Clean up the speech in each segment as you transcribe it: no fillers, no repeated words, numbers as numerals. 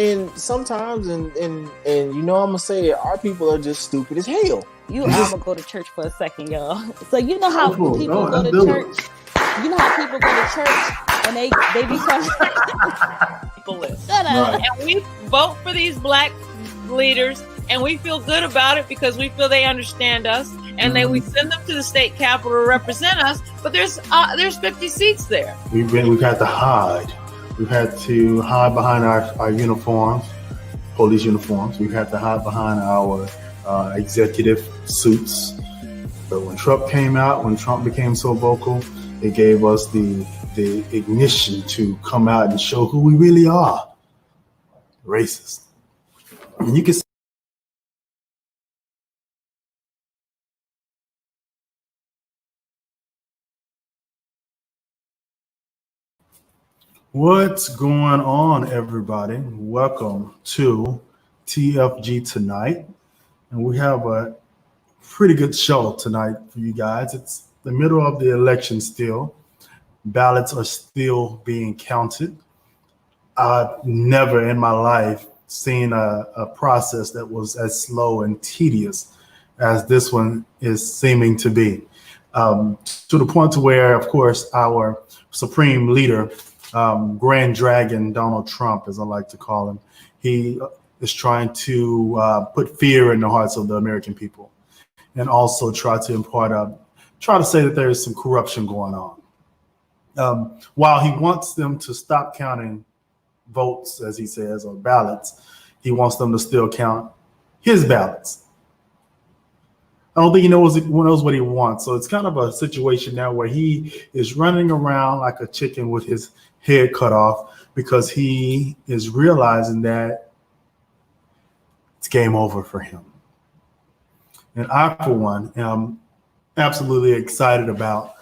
And sometimes, and you know, I'm gonna say it, our people are just stupid as hell. I'm gonna go to church for a second, y'all. So you know how people go to church. You know how people go to church and they become people list. Right. And we vote for these black leaders, and we feel good about it because we feel they understand us, and then we send them to the state capitol to represent us. But there's 50 seats there. We've had to hide. We've had to hide behind our uniforms, police uniforms. We've had to hide behind our executive suits. But when Trump came out, when Trump became so vocal, it gave us the ignition to come out and show who we really are. Racist. And you can see what's going on, everybody. Welcome to TFG tonight. And we have a pretty good show tonight for you guys. It's the middle of the election still. Ballots are still being counted. I've never in my life seen a process that was as slow and tedious as this one is seeming to be. To the point to where, of course, our supreme leader, Grand Dragon Donald Trump, as I like to call him, he is trying to put fear in the hearts of the American people, and also try to say that there is some corruption going on. While he wants them to stop counting votes, as he says, or ballots, he wants them to still count his ballots. I don't think he knows what he wants. So it's kind of a situation now where he is running around like a chicken with his head cut off, because he is realizing that it's game over for him. And I, for one, am absolutely excited about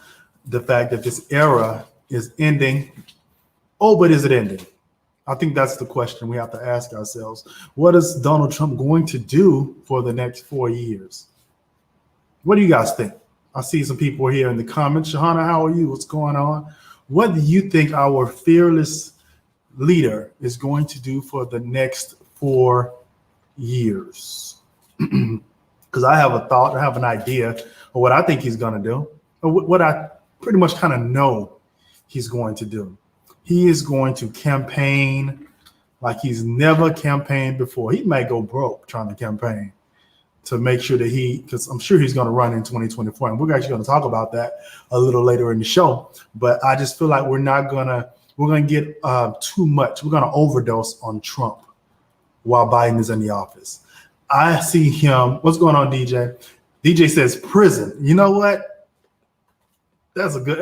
the fact that this era is ending. Oh, but is it ending? I think that's the question we have to ask ourselves. What is Donald Trump going to do for the next 4 years? What do you guys think? I see some people here in the comments. Shahana, how are you? What's going on? What do you think our fearless leader is going to do for the next 4 years? Because I have a thought, I have an idea of what I think he's going to do, or what I pretty much kind of know he's going to do. He is going to campaign like he's never campaigned before. He might go broke trying to campaign to make sure that because I'm sure he's going to run in 2024. And we're actually going to talk about that a little later in the show. But I just feel like we're going to get too much. We're going to overdose on Trump while Biden is in the office. I see him. What's going on, DJ? DJ says prison. You know what? That's a good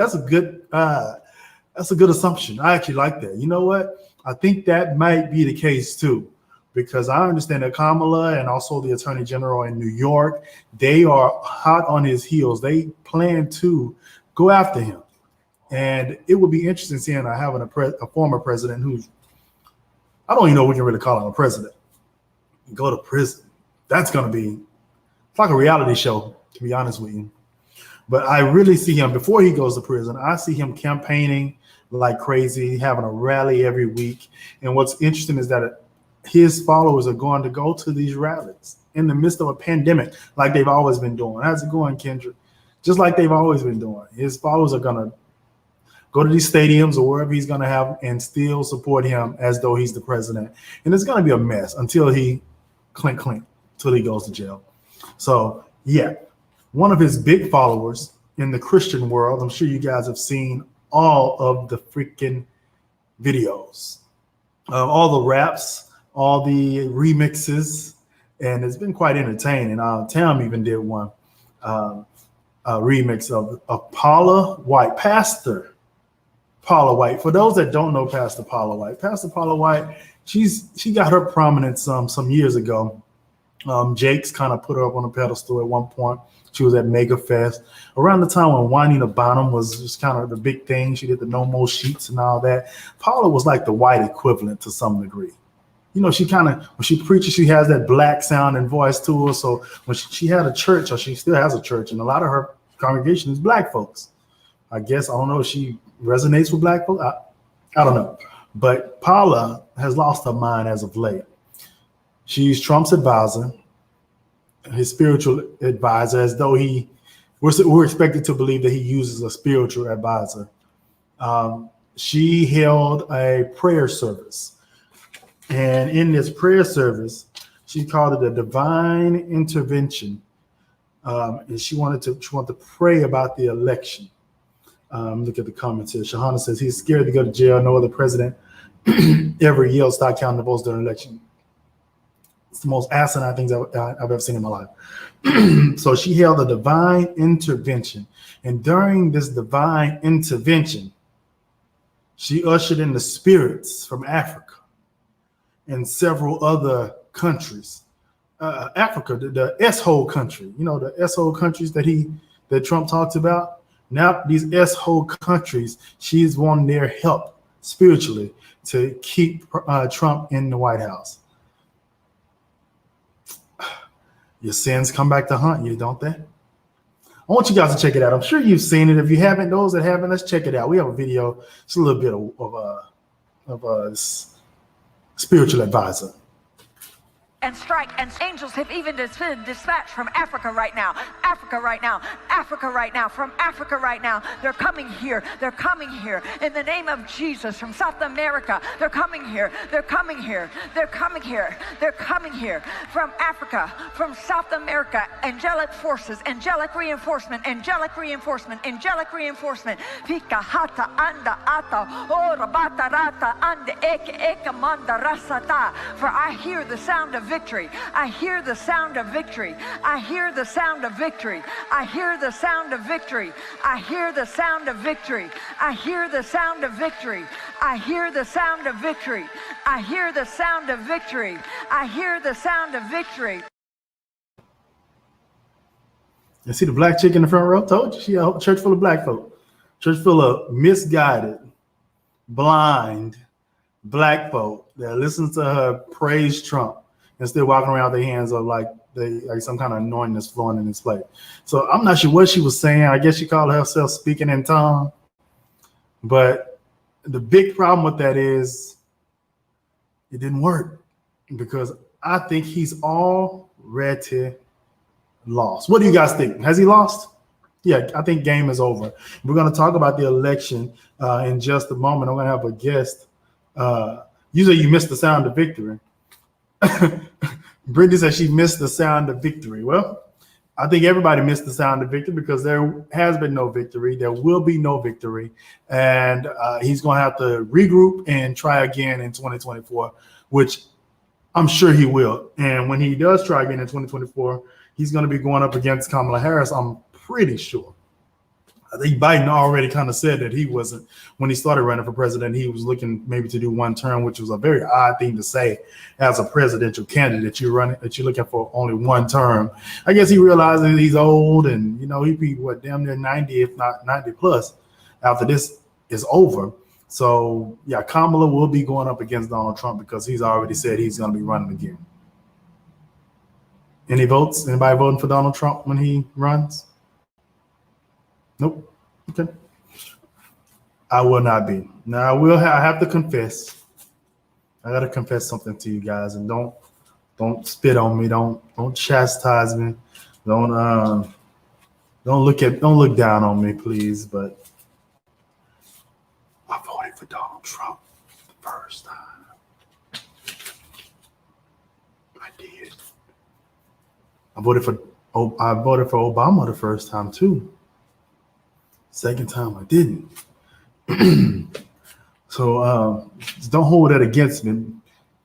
assumption. I actually like that. You know what? I think that might be the case too, because I understand that Kamala and also the Attorney General in New York, they are hot on his heels. They plan to go after him, and it would be interesting seeing having a former president who's, I don't even know if we can really call him a president, go to prison. That's going to be, it's like a reality show, to be honest with you. But I really see him, before he goes to prison, I see him campaigning like crazy, having a rally every week. And what's interesting is that his followers are going to go to these rallies in the midst of a pandemic, like they've always been doing. How's it going, Kendra? Just like they've always been doing. His followers are going to go to these stadiums or wherever he's going to have and still support him as though he's the president. And it's going to be a mess until he clink, until he goes to jail. So, yeah. One of his big followers in the Christian world, I'm sure you guys have seen all of the freaking videos, all the raps, all the remixes, and it's been quite entertaining. Tam even did one remix of Paula White, Pastor Paula White. For those that don't know Pastor Paula White, she got her prominence some years ago. Jake's kind of put her up on a pedestal at one point. She was at Mega Fest around the time when Juanita Bonham was just kind of the big thing. She did the No More Sheets and all that. Paula was like the white equivalent to some degree. You know, she kind of, when she preaches, she has that black sound and voice to her. So when she had a church, or she still has a church, and a lot of her congregation is black folks. I guess, I don't know if she resonates with black folks. I don't know. But Paula has lost her mind as of late. She's Trump's advisor, his spiritual advisor, as though we're expected to believe that he uses a spiritual advisor. She held a prayer service. And in this prayer service, she called it a divine intervention. And she wanted to pray about the election. Look at the comments here. Shahana says he's scared to go to jail. No other president ever yelled, "Stop counting the votes during an election." It's the most asinine things I've ever seen in my life. So she held a divine intervention. And during this divine intervention, she ushered in the spirits from Africa and several other countries. Africa, the S-hole country, the S-hole countries that Trump talks about. Now these S-hole countries, she's wanting their help spiritually to keep Trump in the White House. Your sins come back to haunt you, don't they? I want you guys to check it out. I'm sure you've seen it. If you haven't, those that haven't, let's check it out. We have a video. It's a little bit of a spiritual advisor. And strike, and angels have even been dispatched from Africa right now. Africa right now. Africa right now. From Africa right now. They're coming here. They're coming here. In the name of Jesus. From South America. They're coming here. They're coming here. They're coming here. They're coming here. From Africa. From South America. Angelic forces. Angelic reinforcement. Angelic reinforcement. Angelic reinforcement. Pika hata anda ata. Ora bata rata anda eke manda rasata. For I hear the sound of victory. I hear the sound of victory. I hear the sound of victory. I hear the sound of victory. I hear the sound of victory. I hear the sound of victory. I hear the sound of victory. I hear the sound of victory. I hear the sound of victory. You see the black chick in the front row? Told you, she a church full of black folk. Church full of misguided, blind black folk that listen to her praise Trump and still walking around with their hands up like some kind of anointing is flowing in this place. So I'm not sure what she was saying. I guess she called herself speaking in tongue. But the big problem with that is it didn't work, because I think he's already lost. What do you guys think? Has he lost? Yeah, I think game is over. We're going to talk about the election in just a moment. I'm going to have a guest. Usually you miss the sound of victory. Brittany says she missed the sound of victory. Well, I think everybody missed the sound of victory, because there has been no victory. There will be no victory. And he's going to have to regroup and try again in 2024, which I'm sure he will. And when he does try again in 2024, he's going to be going up against Kamala Harris, I'm pretty sure. I think Biden already kind of said that he wasn't, when he started running for president, he was looking maybe to do one term, which was a very odd thing to say as a presidential candidate. You're looking for only one term. I guess he realizes he's old, and he'd be damn near 90, if not 90 plus, after this is over. So yeah, Kamala will be going up against Donald Trump, because he's already said he's going to be running again. Any votes? Anybody voting for Donald Trump when he runs? Nope. Okay. I will not be. Now I have to confess. I gotta confess something to you guys, and don't spit on me. Don't chastise me. Don't look down on me, please. But I voted for Donald Trump the first time. I did. I voted for Obama the first time too. Second time I didn't. So don't hold that against me.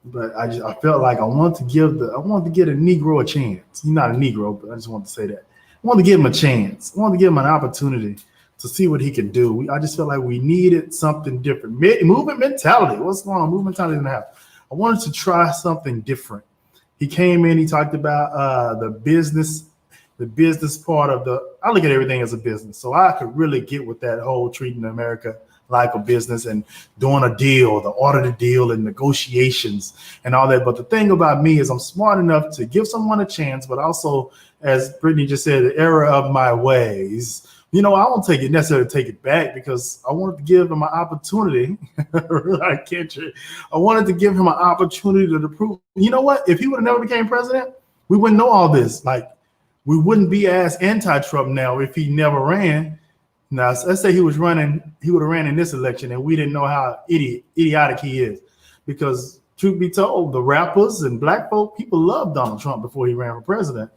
But I felt like I wanted to get a Negro a chance. He's not a Negro, but I just wanted to say that. I wanted to give him a chance. I wanted to give him an opportunity to see what he could do. I just felt like we needed something different. Movement mentality. What's going on? Movement mentality didn't have. I wanted to try something different. He came in, he talked about the business part of I look at everything as a business. So I could really get with that whole treating America like a business and doing a deal, the order of the deal and negotiations and all that. But the thing about me is I'm smart enough to give someone a chance, but also, as Brittany just said, the error of my ways I won't necessarily take it back because I wanted to give him an opportunity. I wanted to give him an opportunity to prove. You know what? If he would have never became president, we wouldn't know all this. Like, we wouldn't be as anti-Trump now if he never ran. Now, let's say he would have ran in this election and we didn't know how idiotic he is. Because truth be told, the rappers and black folk, people loved Donald Trump before he ran for president.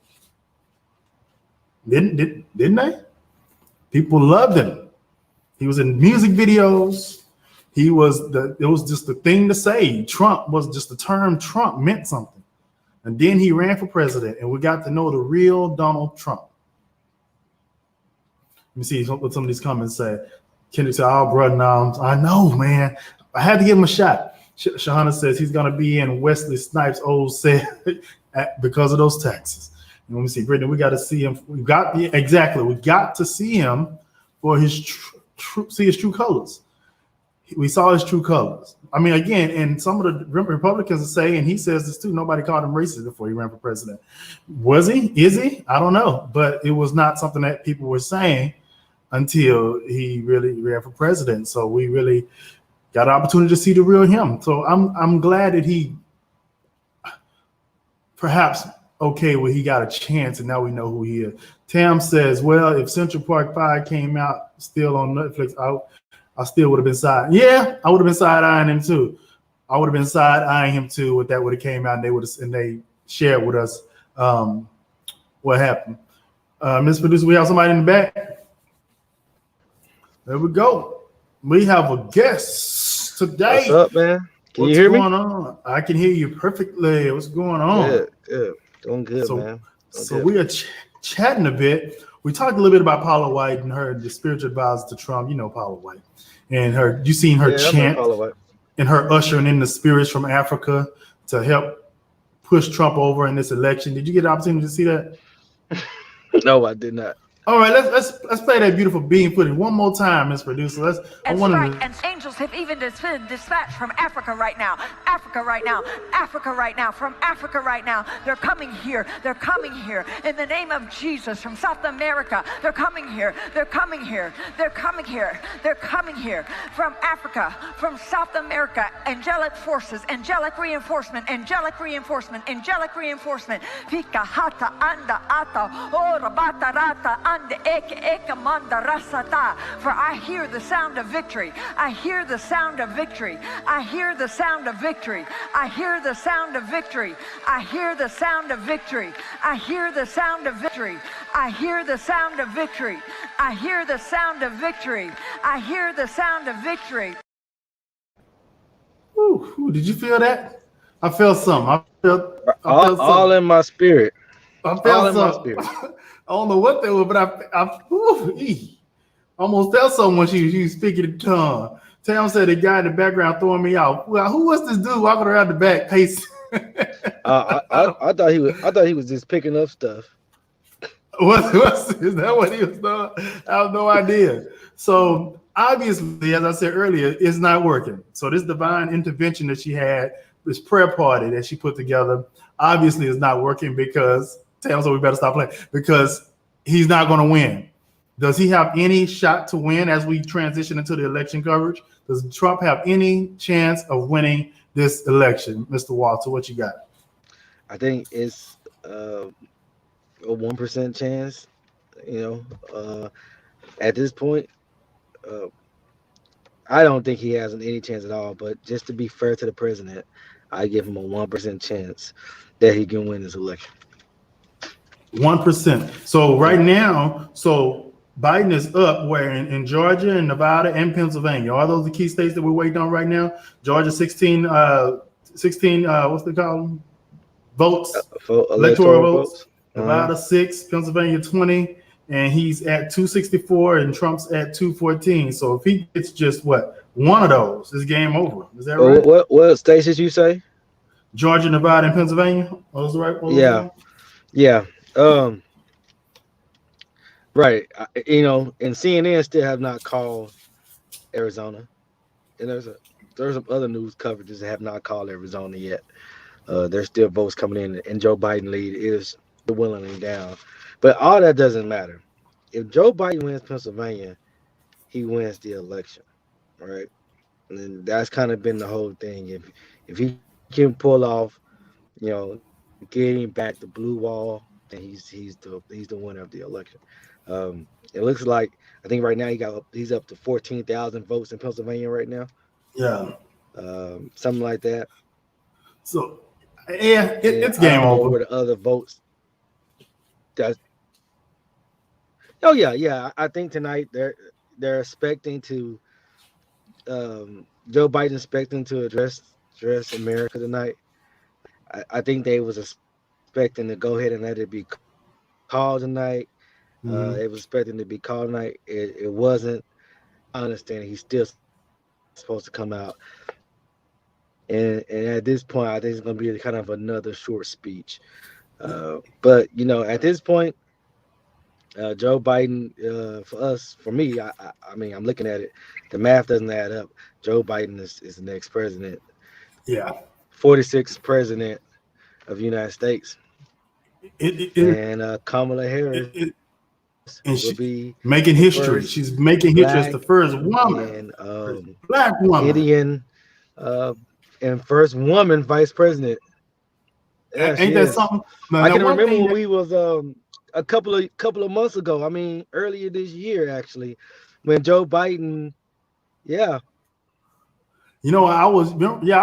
Didn't they? People loved him. He was in music videos. It was just the thing to say. Trump was just the term Trump meant something. And then he ran for president and we got to know the real Donald Trump. Let me see what some of these comments say. Kendrick said, "Oh, brother, now I know, man. I had to give him a shot." Shahana says he's going to be in Wesley Snipes' old set because of those taxes. And let me see, Brittany, we got to see him. We got to see him for his true colors. We saw his true colors. I mean, again, and some of the Republicans say, and he says this too, nobody called him racist before he ran for president. Was he? Is he? I don't know. But it was not something that people were saying until he really ran for president. So we really got an opportunity to see the real him. So I'm glad that he perhaps he got a chance and now we know who he is. Tam says, well, if Central Park 5 came out still on Netflix, I still would have been I would have been side-eyeing him too. I would have been side-eyeing him too if that would have came out and they shared with us what happened. Ms. Producer, we have somebody in the back. There we go. We have a guest today. What's up, man? Can you hear me? What's going on? I can hear you perfectly. What's going on? Good. Doing good, man. We are chatting a bit. We talked a little bit about Paula White and the spiritual advisor to Trump. You know Paula White. And you seen her chant and her ushering in the spirits from Africa to help push Trump over in this election. Did you get the opportunity to see that? No, I did not. All right, let's play that beautiful bean footage one more time, Ms. Producer. And angels have even been dispatched from Africa right now. Africa right now. Africa right now. From Africa right now. They're coming here. They're coming here. In the name of Jesus, from South America. They're coming here. They're coming here. They're coming here. They're coming here. From Africa. From South America. Angelic forces. Angelic reinforcement. Angelic reinforcement. Angelic reinforcement. Fika hata anda ata. Ora bata rata. For I hear the sound of victory. I hear the sound of victory. I hear the sound of victory. I hear the sound of victory. I hear the sound of victory. I hear the sound of victory. I hear the sound of victory. I hear the sound of victory. I hear the sound of victory. Ooh, did you feel that? I felt something. I felt all in my spirit. I felt something. I don't know what that was, but I almost felt something when she was speaking in tongue. Tam said the guy in the background throwing me out. Well, who was this dude walking around the back pacing? I thought he was just picking up stuff. Is that what he was doing? I have no idea. So obviously, as I said earlier, it's not working. So this divine intervention that she had, this prayer party that she put together, obviously is not working because Tam said we better stop playing because he's not going to win. Does he have any shot to win as we transition into the election coverage? Does Trump have any chance of winning this election? Mr. Walter, what you got? I think it's a 1% chance, at this point. I don't think he has any chance at all, but just to be fair to the president, I give him a 1% chance that he can win this election. 1%. So right now, Biden is up where in Georgia and Nevada and Pennsylvania. Are those the key states that we're waiting on right now? Georgia 16 what's they call them? Votes, electoral votes. Nevada 6, Pennsylvania 20, and he's at 264 and Trump's at 214. So if he gets just one of those, it's game over. Is that right? What states did you say? Georgia, Nevada, and Pennsylvania. Those right? Yeah. Right. And CNN still have not called Arizona, and there's some other news coverages that have not called Arizona yet. There's still votes coming in, and Joe Biden lead is dwindling down. But all that doesn't matter. if Joe Biden wins Pennsylvania, he wins the election, right? And that's kind of been the whole thing. If he can pull off, getting back the blue wall, then he's the winner of the election. It looks like I think right now he's up to 14,000 votes in Pennsylvania right now. Yeah. Something like that. So yeah, it's I game don't know over. where the other votes. Oh yeah. I think tonight they're expecting to Joe Biden expecting to address America tonight. I think they was expecting to go ahead and let it be called tonight. It was expecting to be called tonight. It wasn't. I understand he's still supposed to come out. And at this point, I think it's going to be kind of another short speech. But at this point, Joe Biden, for me, I mean, I'm looking at it. The math doesn't add up. Joe Biden is the next president. Yeah. 46th president of the United States. And Kamala Harris will be making history. She's making history as the first woman, black woman, Indian, and first woman vice president. Yeah, ain't that something? I can remember when we was a couple of months ago. I mean, earlier this year actually, when Joe Biden, yeah. I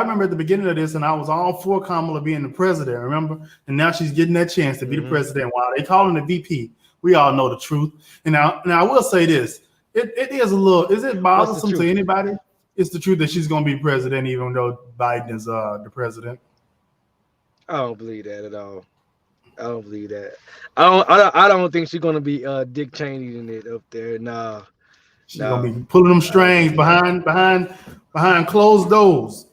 remember at the beginning of this, and I was all for Kamala being the president, remember? And now she's getting that chance to be the president. While they call him the VP, we all know the truth. And now I will say this: it is a little. Is it bothersome to anybody? It's the truth that she's going to be president, even though Biden is the president. I don't believe that at all. I don't believe that. I don't think she's going to be Dick Cheney in it up there. Nah. She's gonna be pulling them strings behind closed doors.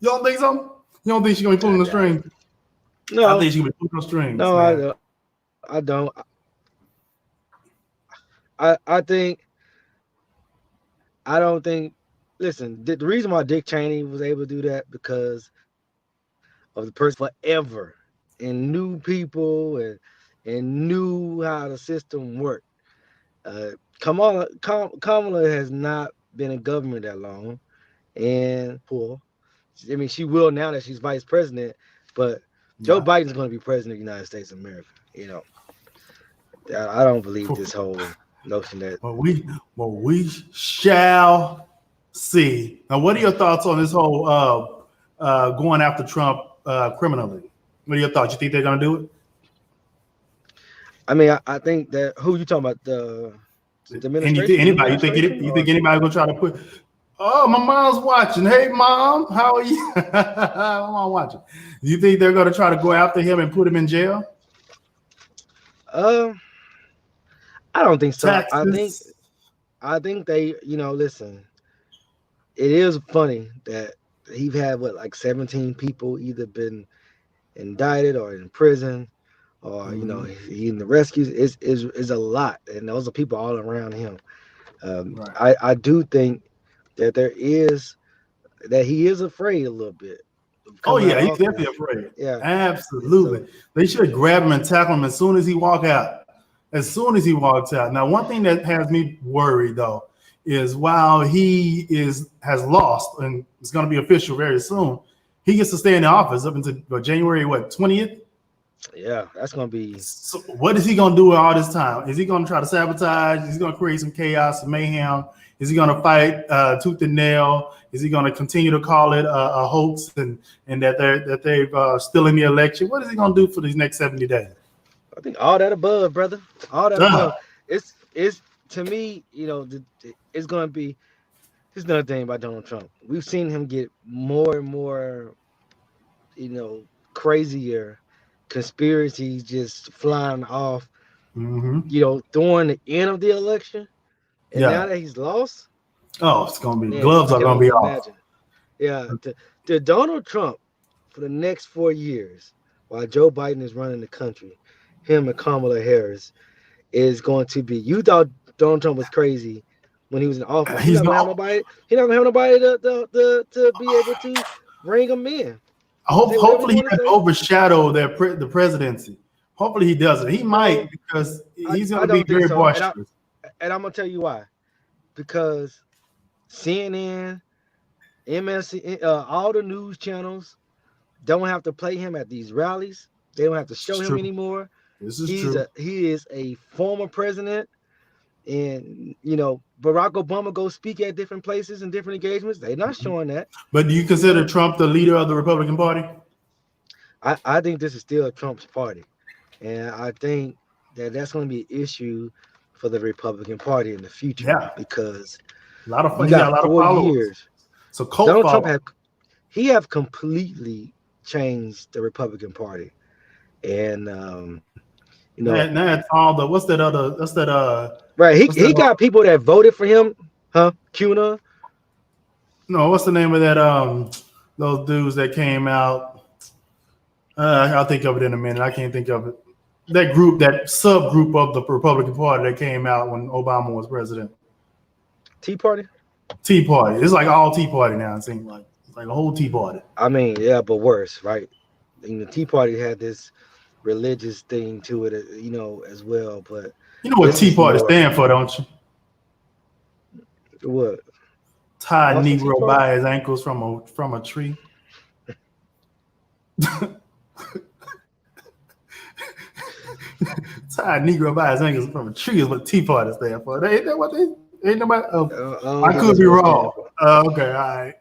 You don't think so? You don't think she's gonna be pulling the strings? No, I think she's gonna be pulling the strings. No, man. I don't. I don't think. Listen, the reason why Dick Cheney was able to do that because of the person forever and knew people and knew how the system worked. Kamala has not been in government that long, and I mean, she will now that she's vice president, but Joe Biden's going to be president of the United States of America. I don't believe this whole notion that. Well, we shall see. Now, what are your thoughts on this whole going after Trump criminally? What are your thoughts? You think they're going to do it? I mean, I think that who you talking about the administration? Anybody? You think anybody gonna try to put? Oh, my mom's watching. Hey, mom, how are you? My mom watching. Do you think they're gonna try to go after him and put him in jail? I don't think so. Taxes. I think they. Listen. It is funny that he's had like 17 people either been indicted or in prison. Or he in the rescues is a lot, and those are people all around him. Right. I do think that he is afraid a little bit. Oh yeah, he's definitely afraid. Yeah, absolutely. So, they should grab him and tackle him as soon as he walks out. Now, one thing that has me worried though is while he has lost and it's going to be official very soon, he gets to stay in the office up until January 20th. Yeah, that's gonna be. So what is he gonna do all this time? Is he gonna try to sabotage? Is he gonna create some chaos, some mayhem? Is he gonna fight tooth and nail? Is he gonna continue to call it a hoax and that they've still in the election? What is he gonna do for these next 70 days? I think all that above, brother. All that above. It's to me, it's gonna be. There's another thing about Donald Trump. We've seen him get more and more, crazier. Conspiracies just flying off, during the end of the election, and now that he's lost, it's gonna be gloves are gonna be off. Yeah, to Donald Trump for the next 4 years, while Joe Biden is running the country, him and Kamala Harris is going to be. You thought Donald Trump was crazy when he was in office. He's not gonna have nobody. He's not gonna have nobody to be able to bring him in. Hopefully he doesn't overshadow the presidency. Hopefully he doesn't. He might because he's going to be very boisterous. And I'm going to tell you why. Because CNN, MSC, all the news channels don't have to play him at these rallies. They don't have to show him anymore. This is true. He is a former president. And, you know, Barack Obama goes speak at different places and different engagements. They're not showing that. But do you consider Trump the leader of the Republican Party? I think this is still Trump's party. And I think that's going to be an issue for the Republican Party in the future. Yeah. Because a lot of 4 years. So Donald Trump have completely changed the Republican Party. And, you know. Now it's all right. He got people that voted for him. Huh? CUNA? No, what's the name of that? Those dudes that came out. I'll think of it in a minute. I can't think of it. That group, that subgroup of the Republican Party that came out when Obama was president. Tea Party? Tea Party. It's like all Tea Party now. It seems like it's like a whole Tea Party. I mean, yeah, but worse, right? And the Tea Party had this religious thing to it, you know, as well. But you know what Tea Party stand for, don't you? What? Tie a Negro by his ankles from a tree. Tie a Negro by his ankles from a tree is what Tea Party stand for. Ain't that what they? Ain't nobody. I could be wrong. Okay, all right.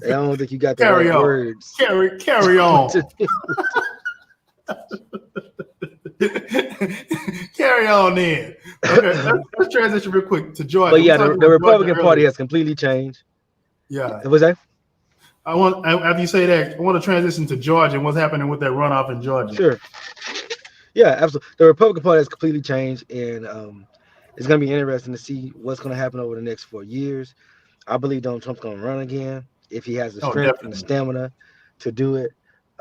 I don't think you got the right words. Carry on. Carry on then. Okay, let's transition real quick to Georgia. But yeah, the Republican Party has completely changed. Yeah. What's that? After you say that, I want to transition to Georgia and what's happening with that runoff in Georgia. Sure. Yeah, absolutely. The Republican Party has completely changed, and it's going to be interesting to see what's going to happen over the next 4 years. I believe Donald Trump's going to run again if he has the strength and the stamina to do it.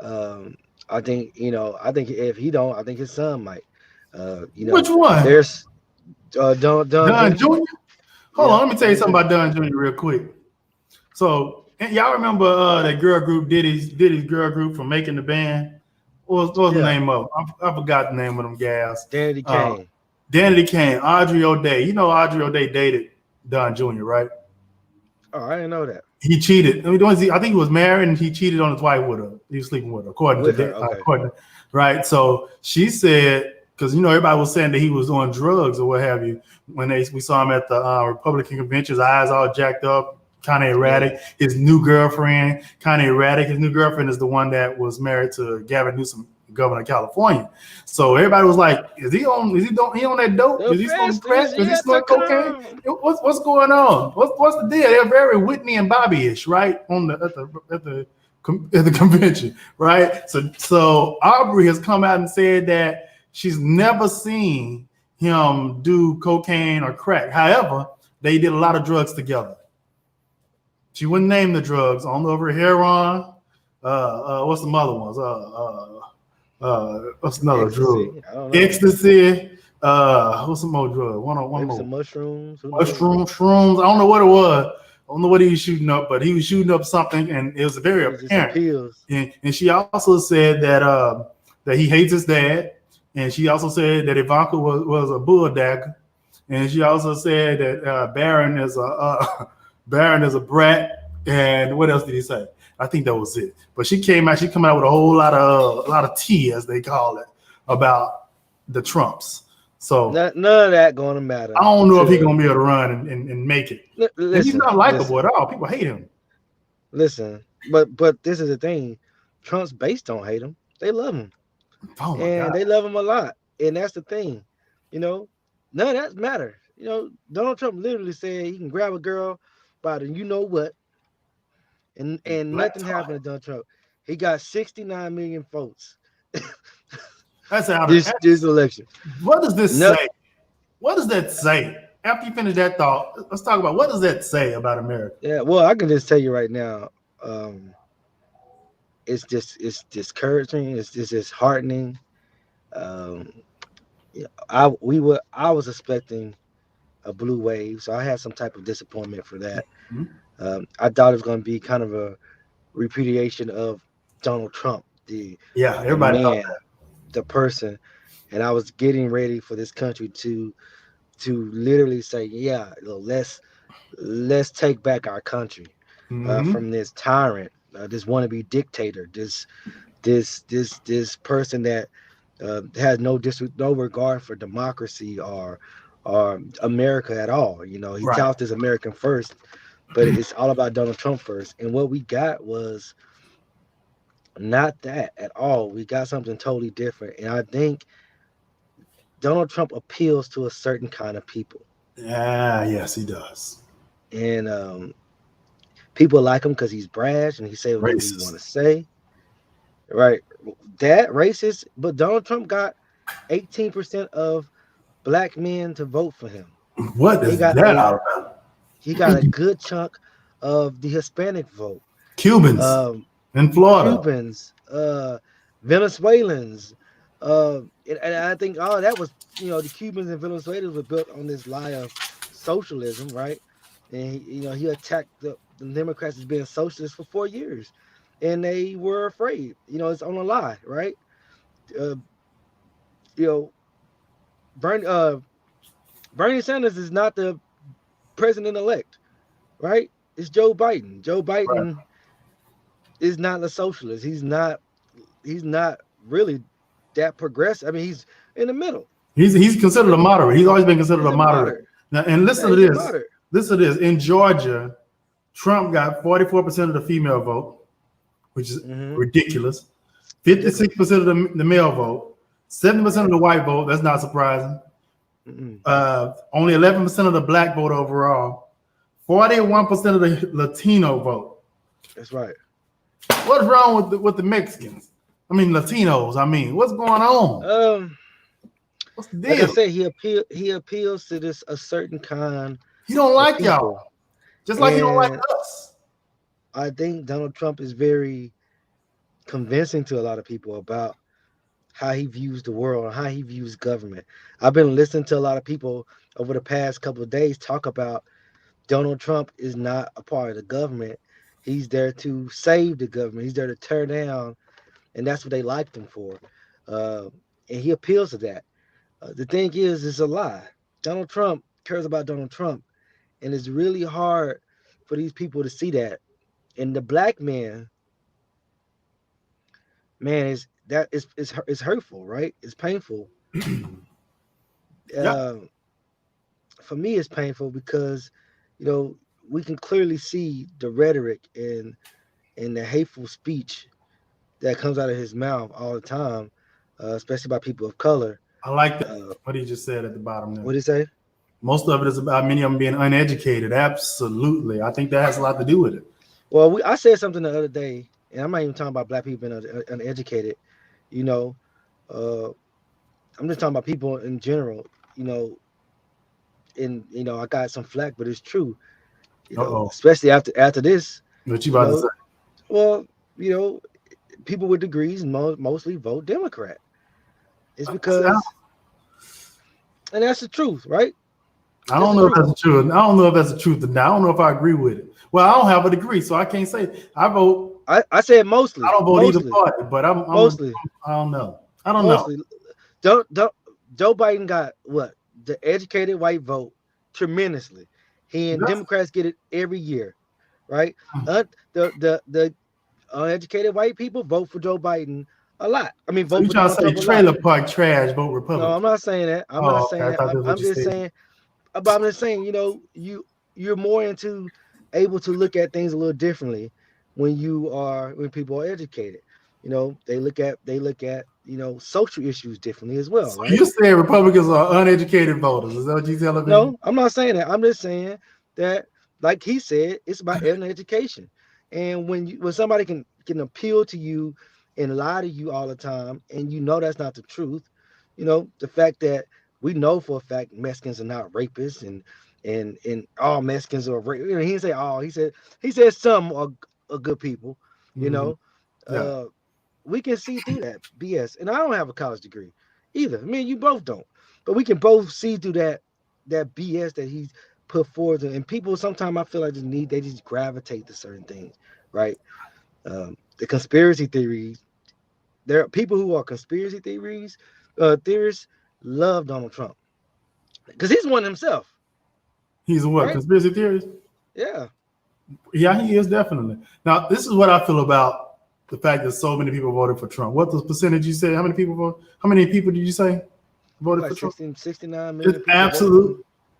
I think if he don't, I think his son might. Which one? There's Don Jr. Hold on, let me tell you something about Don Jr. real quick. So y'all remember that girl group Diddy's girl group from Making the Band? What was the name of them? I forgot the name of them gals. Danity Kane. Danity Kane, Audrey O'Day. You know Audrey O'Day dated Don Jr., right? Oh, I didn't know that. He cheated. I think he was married and he cheated on his wife with her. He was sleeping with her, according to right. So she said, because everybody was saying that he was doing drugs or what have you when we saw him at the Republican convention, his eyes all jacked up, kind of erratic. His new girlfriend, kind of erratic. His new girlfriend is the one that was married to Gavin Newsom, governor of California. So everybody was like, is he on that dope? Is he smoking crack? Is he smoking cocaine? What's going on? What's the deal? They're very Whitney and Bobby-ish, right? At the convention, right? So Aubrey has come out and said that she's never seen him do cocaine or crack. However, they did a lot of drugs together. She wouldn't name the drugs. On over heroin. What's the other ones? What's another drug? Ecstasy. What's some more drug? One more. Some mushrooms. Shrooms. I don't know what it was. I don't know what he was shooting up, but he was shooting up something, and it was very apparent. And she also said that he hates his dad, and she also said that Ivanka was a bulldagger, and she also said that Barron is a brat, and what else did he say? I think that was it. But she came out with a whole lot of tea, as they call it, about the Trumps. So none of that going to matter. I don't know if he's gonna be able to run and make it. Listen, he's not likable at all. People hate him. Listen, but this is the thing. Trump's base don't hate him. They love him. Oh my God. They love him a lot. And that's the thing. None of that matters. Donald Trump literally said he can grab a girl by the what. And nothing happened to Donald Trump. He got 69 million votes. That's out of this election. What does this say? What does that say? After you finish that thought, let's talk about what does that say about America? Yeah, well, I can just tell you right now, it's discouraging. It's disheartening. I was expecting a blue wave, so I had some type of disappointment for that. Mm-hmm. I thought it was going to be kind of a repudiation of Donald Trump, everybody man, the person, and I was getting ready for this country to literally say, yeah, let's take back our country from this tyrant, this wannabe dictator, this person that has no regard for democracy or America at all. You know, he Right. touts as American first, but it's all about Donald Trump first. And what we got was not that at all. We got something totally different. And I think Donald Trump appeals to a certain kind of people. Yeah, yes, he does. And people like him because he's brash and he say whatever he want Racist. to say. Right. That racist, but Donald Trump got 18% of black men to vote for him. What He is got that a all about? he got a good chunk of the Hispanic vote. Cubans Um, in Florida. Cubans, Venezuelans, and I think all that was, the Cubans and Venezuelans were built on this lie of socialism, right? And he attacked the Democrats as being socialists for 4 years, and they were afraid. It's on a lie, right? Uh, you know, Bernie, Bernie Sanders is not the president elect, right? It's Joe Biden. Joe Right. Biden is not a socialist. He's not really that progressive. I mean, he's in the middle. He's considered a moderate. He's always been considered He's a a moderate. moderate. Now, and listen Yeah, to he's a this. moderate. Listen to this. In Georgia, Trump got 44% of the female vote, which is ridiculous. 56% of the male vote, 7% of the white vote. That's not surprising. Only 11% of the black vote overall. 41% of the Latino vote. That's right. What's wrong with the Mexicans? I mean, Latinos. I mean, what's going on? What's the deal? Like I said, he appeals to a certain kind. He don't like people. y'all, just like he don't like us. I think Donald Trump is very convincing to a lot of people about how he views the world and how he views government. I've been listening to a lot of people over the past couple of days talk about Donald Trump is not a part of the government. He's there to save the government. He's there to tear down, and that's what they liked him for. And he appeals to that. The thing is, it's a lie. Donald Trump cares about Donald Trump, and it's really hard for these people to see that. And the black man, is hurtful, right? It's painful. For me, it's painful because, we can clearly see the rhetoric and the hateful speech that comes out of his mouth all the time, especially by people of color. I like that. What he just said at the bottom there. What did he say? Most of it is about many of them being uneducated. Absolutely. I think that has a lot to do with it. Well, I said something the other day, and I'm not even talking about black people being uneducated. I'm just talking about people in general. And I got some flack, but it's true. Especially after this. What you about to say? Well, people with degrees mostly vote Democrat. It's because, and that's the truth, right? I don't know if that's the truth. I don't know if that's the truth. I don't know if I agree with it. Well, I don't have a degree, so I can't say. I vote. I said mostly. I don't vote either party, but I'm mostly. I don't know. I don't know. Don't Joe Biden got what? The educated white vote tremendously. He and Democrats get it every year, right? The uneducated white people vote for Joe Biden a lot. I mean, vote for Donald Trump. You trying to say trailer park trash, vote Republican? No, I'm not saying that. I'm not saying that. I'm just saying. But I'm just saying, you're more able to look at things a little differently when people are educated. They look at social issues differently as well. So right? You're saying Republicans are uneducated voters? Is that what you're telling me? No, I'm not saying that. I'm just saying that, like he said, it's about education. And when somebody can appeal to you and lie to you all the time, and that's not the truth, the fact that we know for a fact Mexicans are not rapists and all Mexicans are rapists. He didn't say all. He said some are good people. We can see through that BS. And I don't have a college degree either. I mean, you both don't, but we can both see through that BS that he's put forward. And people sometimes I feel like they just gravitate to certain things, right? The conspiracy theories. There are people who are conspiracy theories, theorists love Donald Trump because he's one himself. He's a what? Right? Conspiracy theorist? Yeah. Yeah, he is definitely. Now, this is what I feel about the fact that so many people voted for Trump. What the percentage you say? How many people voted? How many people did you say voted Like for Trump? 69 million. It's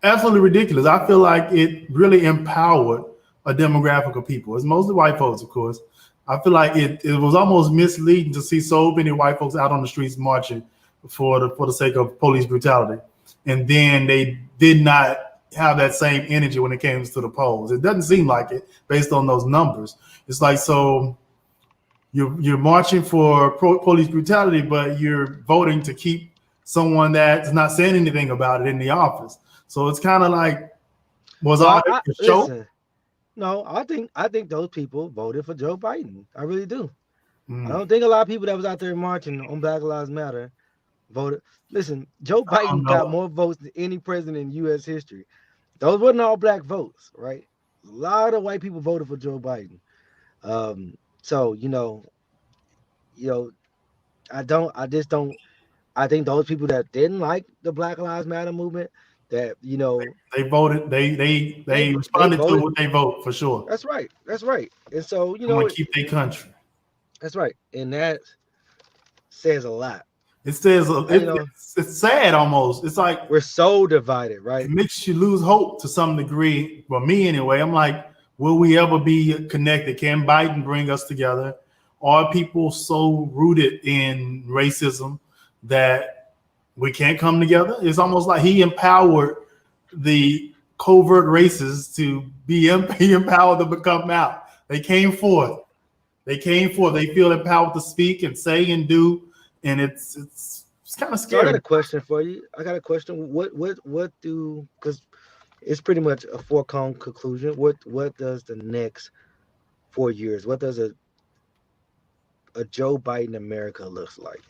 absolutely ridiculous. I feel like it really empowered a demographic of people. It's mostly white folks, of course. I feel like it was almost misleading to see so many white folks out on the streets marching for the sake of police brutality, and then they did not have that same energy when it came to the polls. It doesn't seem like it based on those numbers. It's like, so you're marching for police brutality, but you're voting to keep someone that's not saying anything about it in the office. So it's kind of like, show? Listen, no, I think those people voted for Joe Biden. I really do. I don't think a lot of people that was out there marching on Black Lives Matter voted. Listen, Joe Biden got more votes than any president in U.S. history. Those wasn't all black votes, right? A lot of white people voted for Joe Biden. So I think those people that didn't like the Black Lives Matter movement, that they voted, they responded to what they vote for sure. That's right. And so keep their country. That's right, and that says a lot. It says it's sad almost. It's like we're so divided, right? It makes you lose hope to some degree. For me, anyway, I'm like, will we ever be connected? Can Biden bring us together? Are people so rooted in racism that we can't come together? It's almost like he empowered the covert racists to be empowered to become out. They came forth. They feel empowered to speak and say and do, and it's kind of scary. So I got a question for you. What do, because it's pretty much a foregone conclusion. What does the next 4 years? What does a Joe Biden America looks like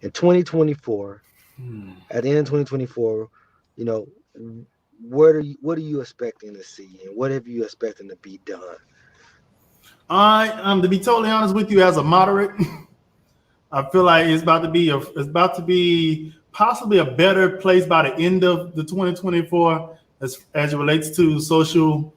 in 2024? At the end of 2024, what are you expecting to see, and what have you expecting to be done? To be totally honest with you, as a moderate, I feel like it's about to be possibly a better place by the end of the 2024 as it relates to social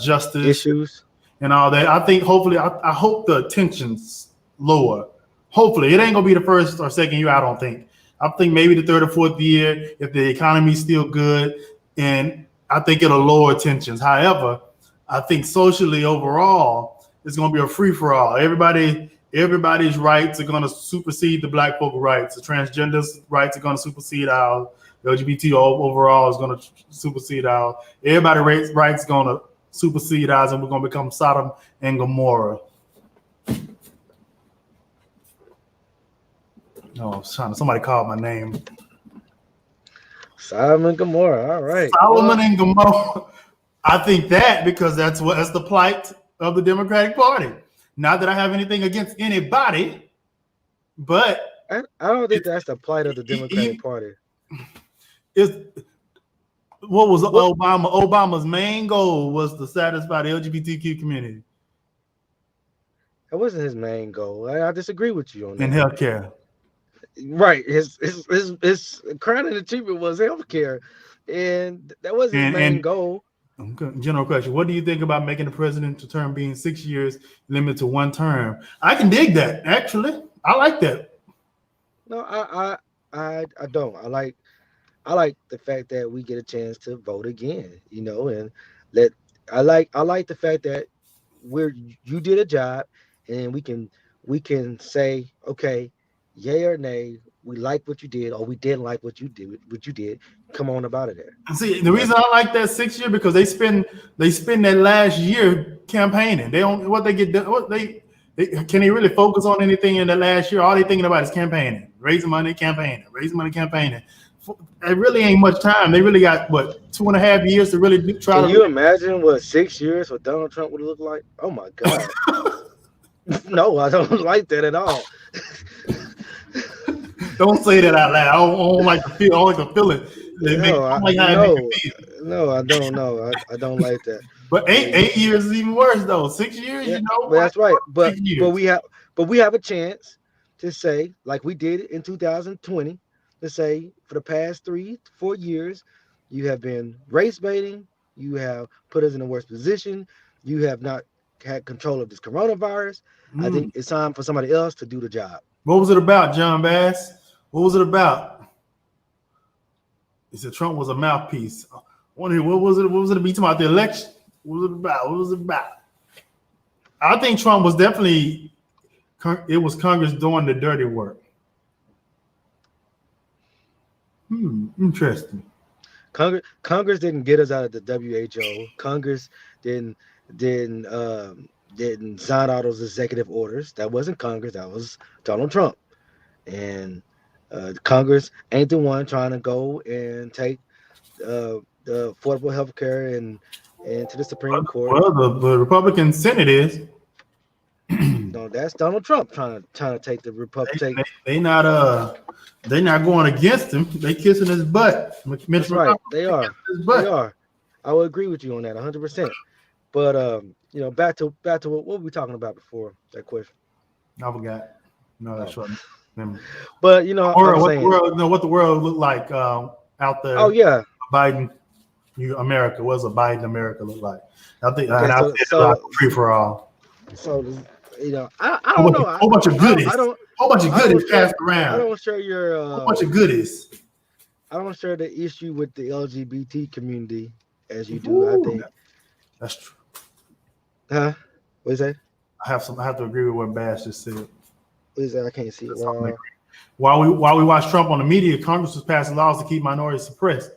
justice issues and all that. I think hopefully, I hope the tensions lower. Hopefully, it ain't gonna be the first or second year. I don't think. I think maybe the third or fourth year if the economy's still good, and I think it'll lower tensions. However, I think socially overall, it's going to be a free for all. Everybody's rights are going to supersede the black folk rights. The transgenders' rights are going to supersede ours. The LGBT overall is going to supersede ours. Everybody's rights are going to supersede ours, and we're going to become Sodom and Gomorrah. Oh, somebody called my name. Sodom and Gomorrah. All right. Solomon and Gomorrah. I think that because that's the plight of the Democratic Party. Not that I have anything against anybody, but I don't think that's the plight of the Democratic Party. What was Obama's main goal was to satisfy the LGBTQ community. That wasn't his main goal. I disagree with you on that. In healthcare. Right. His crowning achievement was healthcare, and that wasn't his main goal. General question: what do you think about making the presidential term being 6 years, limited to one term? I can dig that. Actually, I like that. No, I don't. I like the fact that we get a chance to vote again. And I like the fact that you did a job, and we can say, okay, yay or nay, we like what you did, or we didn't like what you did. Come on about it there. See, the reason I like that 6 year because they spend that last year campaigning. They don't can they really focus on anything in the last year? All they thinking about is campaigning, raising money, campaigning. It really ain't much time. They really got 2.5 years to really try. Can you imagine what 6 years for Donald Trump would look like? Oh my God. No, I don't like that at all. Don't say that out loud. I don't like the feel. I don't like the feeling. No, I don't know. I don't like that. But 8 years is even worse though. 6 years, But that's right. But we have a chance to say, like we did in 2020, to say for the past 3-4 years, you have been race baiting. You have put us in a worse position. You have not had control of this coronavirus. I think it's time for somebody else to do the job. What was it about, John Bass? What was it about? He said Trump was a mouthpiece. I wonder what was it? What was it be talking about the election? What was it about? What was it about? I think Trump was definitely. It was Congress doing the dirty work. Interesting. Congress didn't get us out of the WHO. Congress didn't sign all those executive orders. That wasn't Congress. That was Donald Trump. And Congress ain't the one trying to go and take the affordable health care and to the Supreme Court. Well, the Republican Senate is. No, that's Donald Trump trying to take the Republican. They're not going against him. They kissing his butt. That's right. They are. They are. I would agree with you on that 100%. But back to what were we talking about before that question? I forgot. No, that's right. But what the world looked like out there. Oh yeah, Biden, America. What does a Biden America look like? I think free for all. So I don't know. A whole bunch of goodies. Whole bunch of goodies passed around. I don't share your whole bunch of goodies. I don't share the issue with the LGBT community as you do. I think that's true. Huh? What is that? I have to agree with what Bass just said. What is that? I can't see it. While we watch Trump on the media, Congress was passing laws to keep minorities suppressed.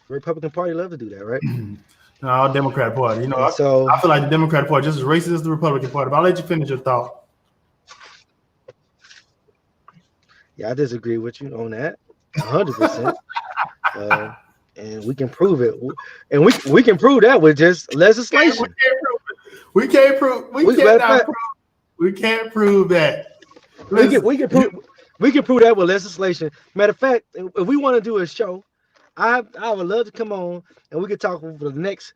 The Republican Party love to do that, right? No, Democrat Party. I feel like the Democratic Party just as racist as the Republican Party. But I'll let you finish your thought. Yeah, I disagree with you on that 100%. And we can prove it. And we can prove that with just legislation. We can't prove that. We can prove that with legislation. Matter of fact, if we want to do a show, I would love to come on and we could talk over the next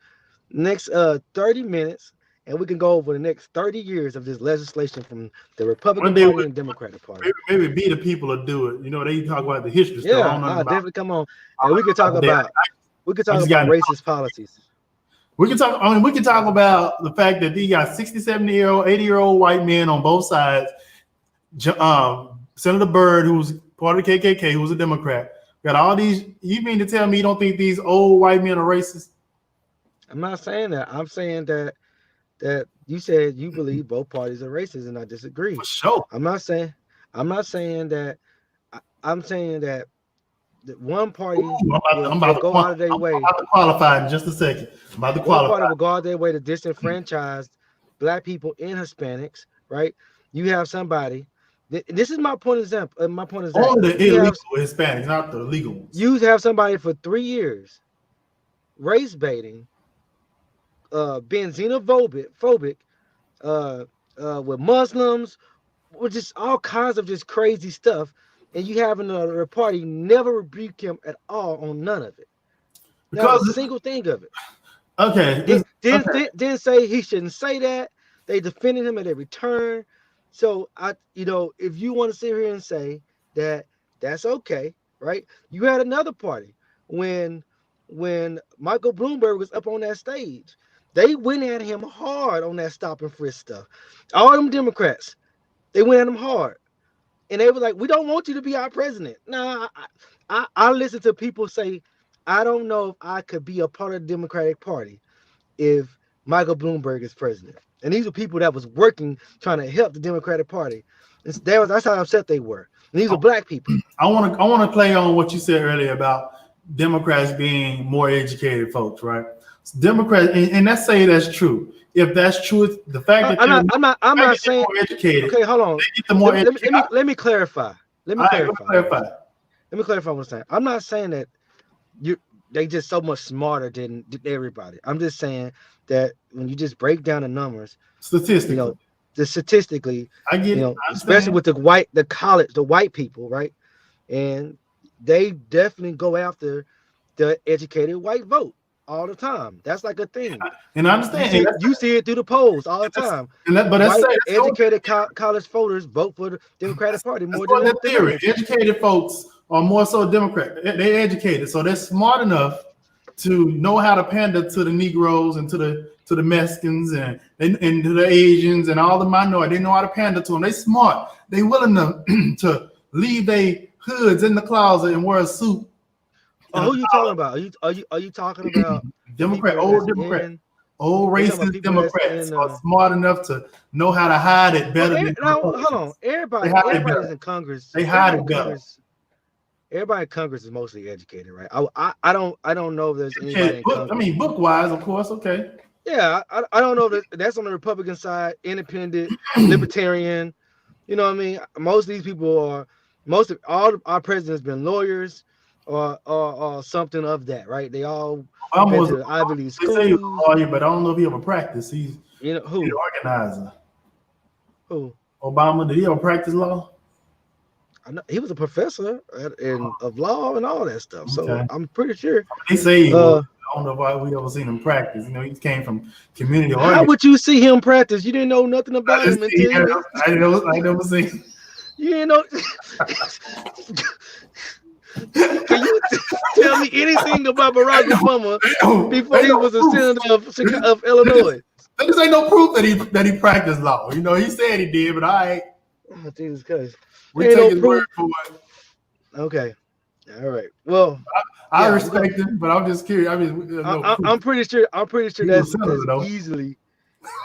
30 minutes, and we can go over the next 30 years of this legislation from the Republican Party and Democratic Party. Maybe be the people to do it. They talk about the history stuff. Yeah, I'll definitely come on, and we can talk about racist policies. We can talk about the fact that you got 60, 70-year-old, 80-year-old white men on both sides. Senator Byrd, who was part of the KKK, who was a Democrat. Got all these. You mean to tell me you don't think these old white men are racist? I'm not saying that. I'm saying that you said you believe both parties are racist, and I disagree. For sure. I'm not saying that. I'm saying that one party will go out of their way. I'm about to qualify in just a second. One party will go out of their way to disenfranchise Black people and Hispanics, right? You have somebody. This is my point example. Only the illegal Hispanics, not the legal ones. You have somebody for 3 years, race baiting, being xenophobic, with Muslims, with just all kinds of just crazy stuff, and you having a party never rebuke him at all on none of it. Not a single thing of it. Okay. Didn't say he shouldn't say that. They defended him at every turn. So if you want to sit here and say that that's okay, right? You had another party when Michael Bloomberg was up on that stage. They went at him hard on that stop and frisk stuff. All them Democrats, they went at him hard. And they were like, we don't want you to be our president. No, I listen to people say, I don't know if I could be a part of the Democratic Party if Michael Bloomberg is president. And these are people that was working, trying to help the Democratic Party. That's how upset they were. And these are Black people. I want to play on what you said earlier about Democrats being more educated folks, right? Democrats, and let's say that's true. If that's true, the fact that I'm not saying more educated. Okay, hold on. Let me clarify. Let me clarify what I'm saying. I'm not saying that they just so much smarter than everybody. I'm just saying that when you just break down the numbers, statistically, I get it. Especially with the white people, right? And they definitely go after the educated white vote all the time. That's like a thing. And I understand. You see it through the polls all the time. White educated college voters vote for the Democratic Party more than the theory. Educated folks are more so Democrat. They're educated, so they're smart enough to know how to pander to the Negroes and to the Mexicans and to the Asians and all the minorities. They know how to pander to them. They smart. They willing to leave their hoods in the closet and wear a suit. Who are you talking about? Are you talking about Democrat, old Democrat, old racist Democrats are smart enough to know how to hide it better than hold on. Everybody's in Congress. They hide it better. Everybody in Congress is mostly educated, right? I don't know if there's anybody in Congress. I mean, book wise, of course, okay. Yeah, I don't know if that's on the Republican side, independent, libertarian. You know what I mean? Most of these people all our presidents been lawyers or something of that, right? They all been to the Ivy League schools. They say he was a lawyer, but I don't know if he ever practiced. He's an organizer. Who? Obama, did he ever practice law? I know he was a professor of law and all that stuff. So I'm pretty sure. They say I don't know if we ever seen him practice. You know, he came from community. How would you see him practice? You didn't know nothing about him until I never seen. You didn't know. Can you tell me anything about Barack Obama before he was a senator of Illinois? There ain't no proof that he practiced law. You know, he said he did, but Oh, Jesus Christ. We take his word for it. Okay. All right. Well, I respect him, but I'm just curious. I mean, I'm pretty sure that's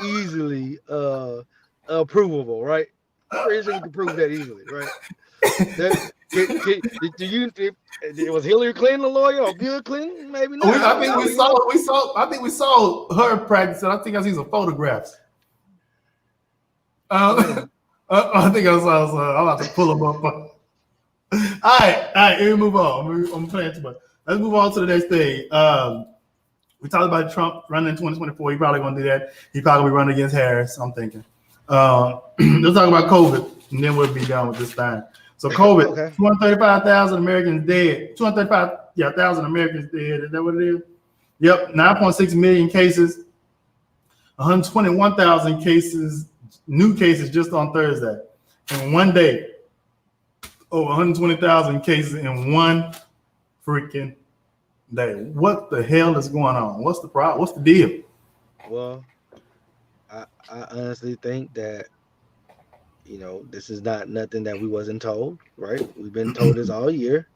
easily provable, right? I'm pretty sure you can prove that easily, right? Was Hillary Clinton a lawyer or Bill Clinton? Maybe not. I think we saw her practice, and I think I seen some photographs. I think I saw. I'm about to pull them up. All right. Let me move on. I'm playing too much. Let's move on to the next thing. We talked about Trump running in 2024. He probably gonna do that. He probably be running against Harris. I'm thinking. Let's talk about COVID, and then we'll be done with this thing. So COVID, okay. 235,000 Americans dead. 235,000 Americans dead. Is that what it is? Yep. 9.6 million cases. 121,000 cases. New cases just on Thursday. In one day, over 120,000 cases in one freaking day. What the hell is going on? What's the problem? What's the deal? Well, I honestly think that, this is not nothing that we wasn't told, right? We've been told this all year.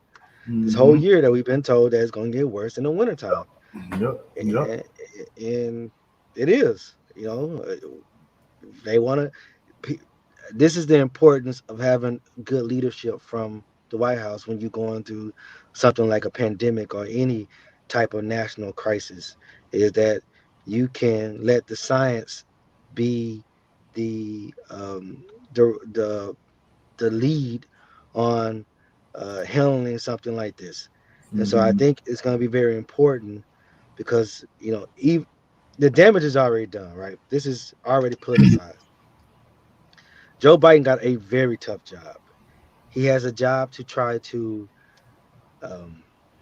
This whole year that we've been told that it's going to get worse in the wintertime. Yep. And it is, they want to. This is the importance of having good leadership from the White House when you're going through something like a pandemic or any type of national crisis, is that you can let the science be the lead on handling something like this. And so I think it's going to be very important because, even the damage is already done, right? This is already politicized. Joe Biden got a very tough job. He has a job to try to.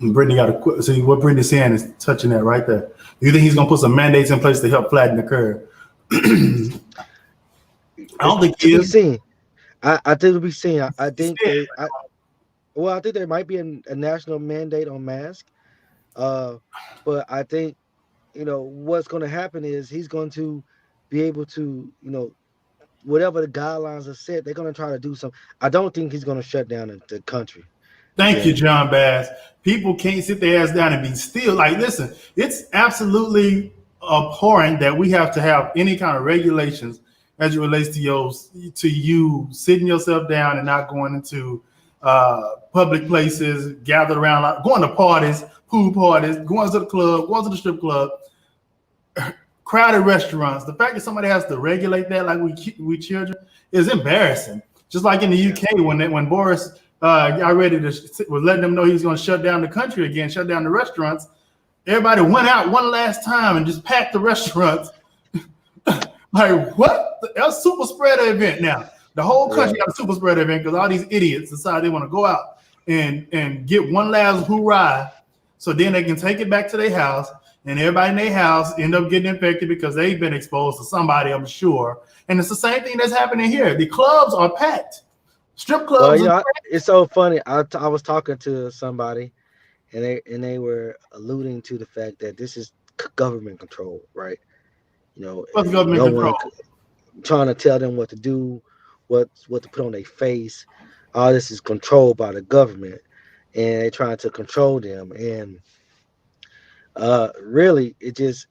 Brittany got to quit. See what Brittany's saying is touching that right there. Do you think he's going to put some mandates in place to help flatten the curve? I don't think he is. I think it'll be seen. I think there might be a national mandate on masks. But I think, what's going to happen is he's going to be able to, whatever the guidelines are set, they're going to try to do something. I don't think he's going to shut down the country. Thank you, John Bass. People can't sit their ass down and be still. Like, listen, it's absolutely abhorrent that we have to have any kind of regulations as it relates to you sitting yourself down and not going into public places, gathered around, going to parties, pool parties, going to the club, going to the strip club, crowded restaurants. The fact that somebody has to regulate that like we children is embarrassing. Just like in the UK when Boris got ready to was letting them know he was going to shut down the country again, shut down the restaurants. Everybody went out one last time and just packed the restaurants. Like, what? That's a super spreader event now. The whole country got a super spreader event because all these idiots decide they want to go out and get one last hoorah, so then they can take it back to their house and everybody in their house end up getting infected because they've been exposed to somebody, I'm sure. And it's the same thing that's happening here. The clubs are packed. Strip clubs. Well, it's so funny. I was talking to somebody, and they were alluding to the fact that this is government control, right? What's government control? Trying to tell them what to do, what to put on their face. All this is controlled by the government, and they're trying to control them. And really, it just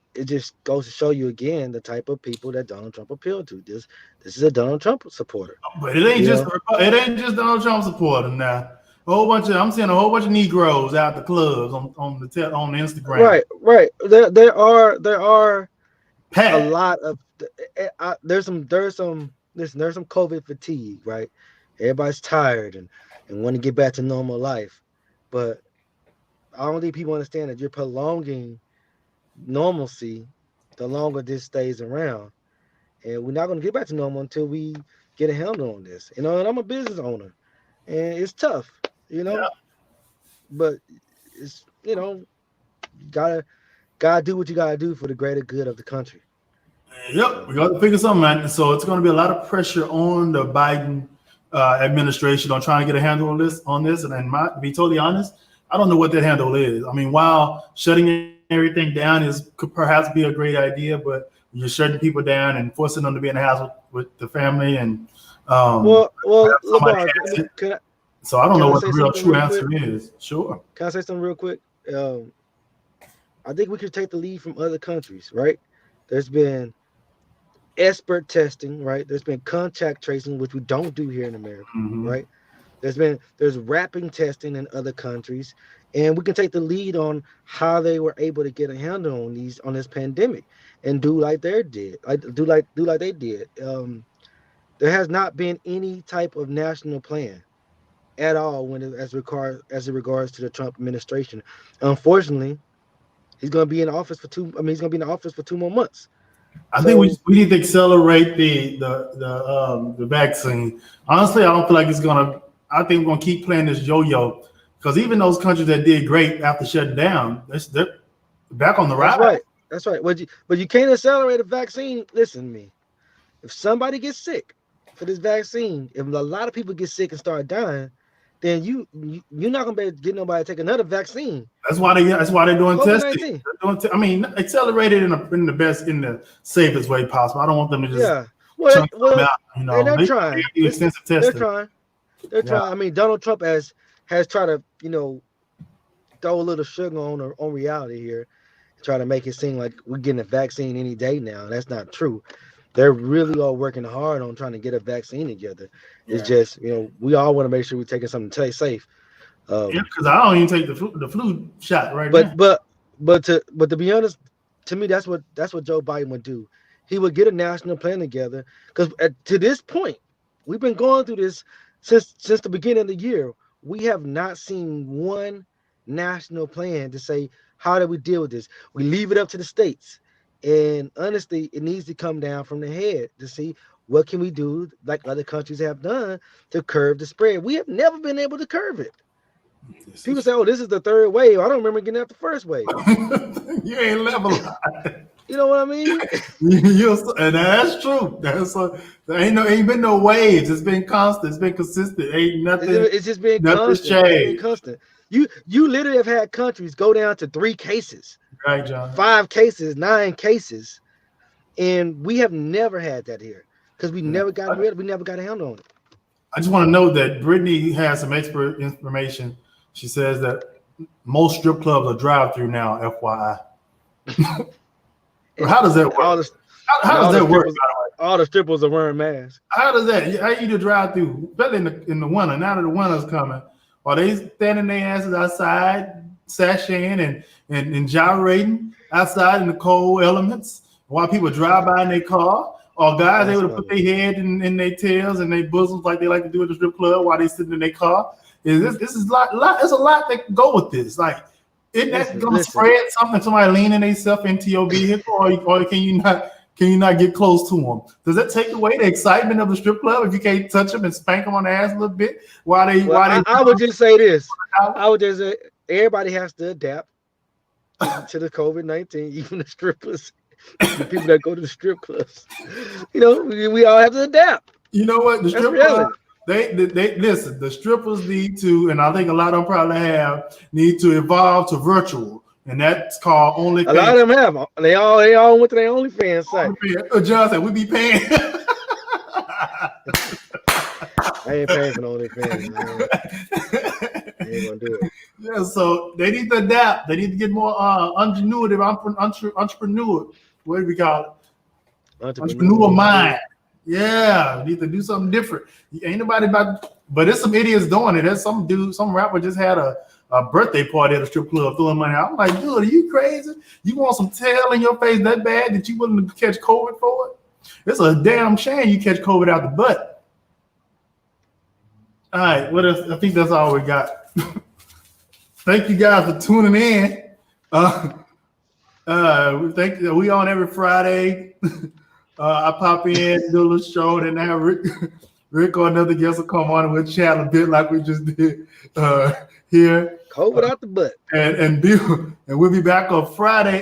goes to show you again the type of people that Donald Trump appealed to. This is a Donald Trump supporter. But it ain't just Donald Trump supporter now. I'm seeing a whole bunch of Negroes out the clubs on Instagram. Right. There are a lot of there's some COVID fatigue, right? Everybody's tired and want to get back to normal life, but I don't think people understand that you're prolonging normalcy the longer this stays around, and we're not going to get back to normal until we get a handle on this. And I'm a business owner, and it's tough, Yeah. but it's gotta do what you gotta do for the greater good of the country. Yep, we got to figure something out. So it's going to be a lot of pressure on the Biden administration on trying to get a handle on this. And to be totally honest, I don't know what that handle is. I mean, while shutting everything down could perhaps be a great idea, but you're shutting people down and forcing them to be in the house with the family and Lamar, so I don't know what the real true answer is. Sure. Can I say something real quick? I think we could take the lead from other countries, right? There's been expert testing, right? There's been contact tracing, which we don't do here in America, right? There's rapid testing in other countries, and we can take the lead on how they were able to get a handle on this pandemic and do like they did. There has not been any type of national plan at all as it regards to the Trump administration. Unfortunately, he's going to be in office for 2 more months. I think we need to accelerate the vaccine. Honestly, I don't feel like it's gonna. I think we're gonna keep playing this yo-yo because even those countries that did great after shutting down, they're back on the rise. That's right. But you can't accelerate a vaccine. Listen to me. If somebody gets sick for this vaccine, if a lot of people get sick and start dying, then you're not gonna be able to get nobody to take another vaccine. That's why they're doing testing. Accelerate it in the safest way possible. I don't want them to just chunk them out. They're trying. Do extensive testing. They're trying. I mean, Donald Trump has tried to throw a little sugar on reality here, try to make it seem like we're getting a vaccine any day now. That's not true. They're really all working hard on trying to get a vaccine together. It's just, we all want to make sure we're taking something safe. Because I don't even take the flu shot right now. But to be honest, to me, that's what Joe Biden would do. He would get a national plan together because to this point, we've been going through this since the beginning of the year. We have not seen one national plan to say, how do we deal with this? We leave it up to the states. And honestly, it needs to come down from the head to see what can we do, like other countries have done, to curb the spread. We have never been able to curb it. People say, "Oh, this is the third wave." I don't remember getting out the first wave. You ain't level. You know what I mean? And that's true. There ain't been no waves. It's been constant. It's been consistent. Ain't nothing. It's just been constant. You literally have had countries go down to 3 cases. Right, John. 5 cases, 9 cases, and we have never had that here because we never got a handle on it. I just want to note that Brittany has some expert information. She says that most strip clubs are drive-through now. FYI. How does that work? How does that work? All the strippers are wearing masks. How does that? How you do drive-through? Especially in the winter. Now that the winter's coming, are they standing their asses outside, sashaying and gyrating outside in the cold elements while people drive by in their car? Or guys able to put their head in their tails and their bosoms like they like to do at the strip club while they sitting in their car? This is a lot. There's a lot that can go with this. Like, isn't that gonna spread something? Somebody leaning themselves into your vehicle, or can you not get close to them? Does that take away the excitement of the strip club if you can't touch them and spank them on the ass a little bit? I would just say this. I would just say everybody has to adapt. to the COVID-19, even the strippers, the people that go to the strip clubs. You know, we all have to adapt. You know what? The That's strip reality. club, they listen. The strippers need to, and I think a lot of them probably need to evolve to virtual, and that's called OnlyFans. A lot of them have. They all went to their OnlyFans site. John said we be paying. I ain't paying for OnlyFans. Man. I ain't gonna do it. Yeah, so they need to adapt. They need to get more ingenuitive, entrepreneur. What do we call it? Entrepreneur mind. Yeah, need to do something different. Ain't nobody about, but there's some idiots doing it. There's some dude, some rapper just had a birthday party at a strip club throwing money. I'm like, dude, are you crazy? You want some tail in your face that bad that you willing to catch COVID for it? It's a damn shame you catch COVID out the butt. All right, what else? I think that's all we got. Thank you guys for tuning in. We on every Friday. I pop in, do a little show, then have Rick or another guest will come on and we'll chat a bit like we just did here. COVID out the butt. And we'll be back on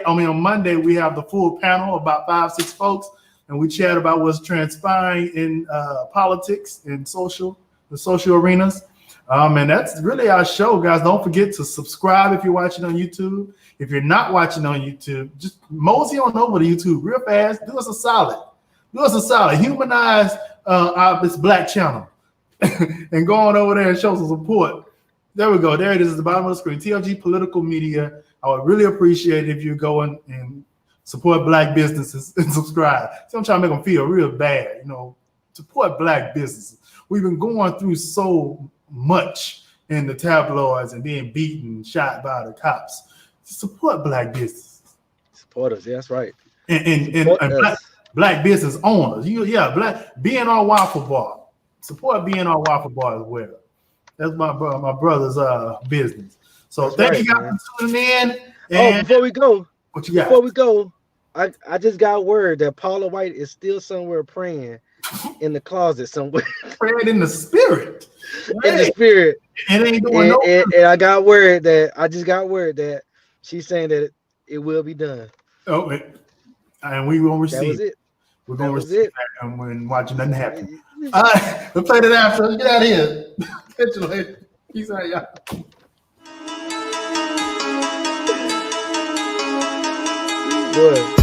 on Monday. We have the full panel, about 5-6 folks, and we chat about what's transpiring in politics and the social arenas. And that's really our show, guys. Don't forget to subscribe if you're watching on YouTube. If you're not watching on YouTube, just mosey on over to YouTube real fast. Do us a solid. Humanize this black channel and go on over there and show some support. There we go. There it is at the bottom of the screen. TFG Political Media. I would really appreciate it if you go and support black businesses and subscribe. So I'm trying to make them feel real bad. You know, support black businesses. We've been going through so much in the tabloids and being beaten, shot by the cops. Support black businesses. Support us. Yeah, that's right. And black business owners. Black BNR Waffle Bar. Support BNR Waffle Bar as well. That's my brother's business. So that's thank you guys for tuning in. And before we go, what you got? Before we go, I just got word that Paula White is still somewhere praying in the closet somewhere. Praying in the spirit. In the spirit. It ain't doing and I just got word that she's saying that it will be done. Oh, and we won't receive. That was it. We're gonna receive it, and we're watching nothing happen. All right, we'll play that after. Get out of here. Catch you later. Peace out, y'all. Good.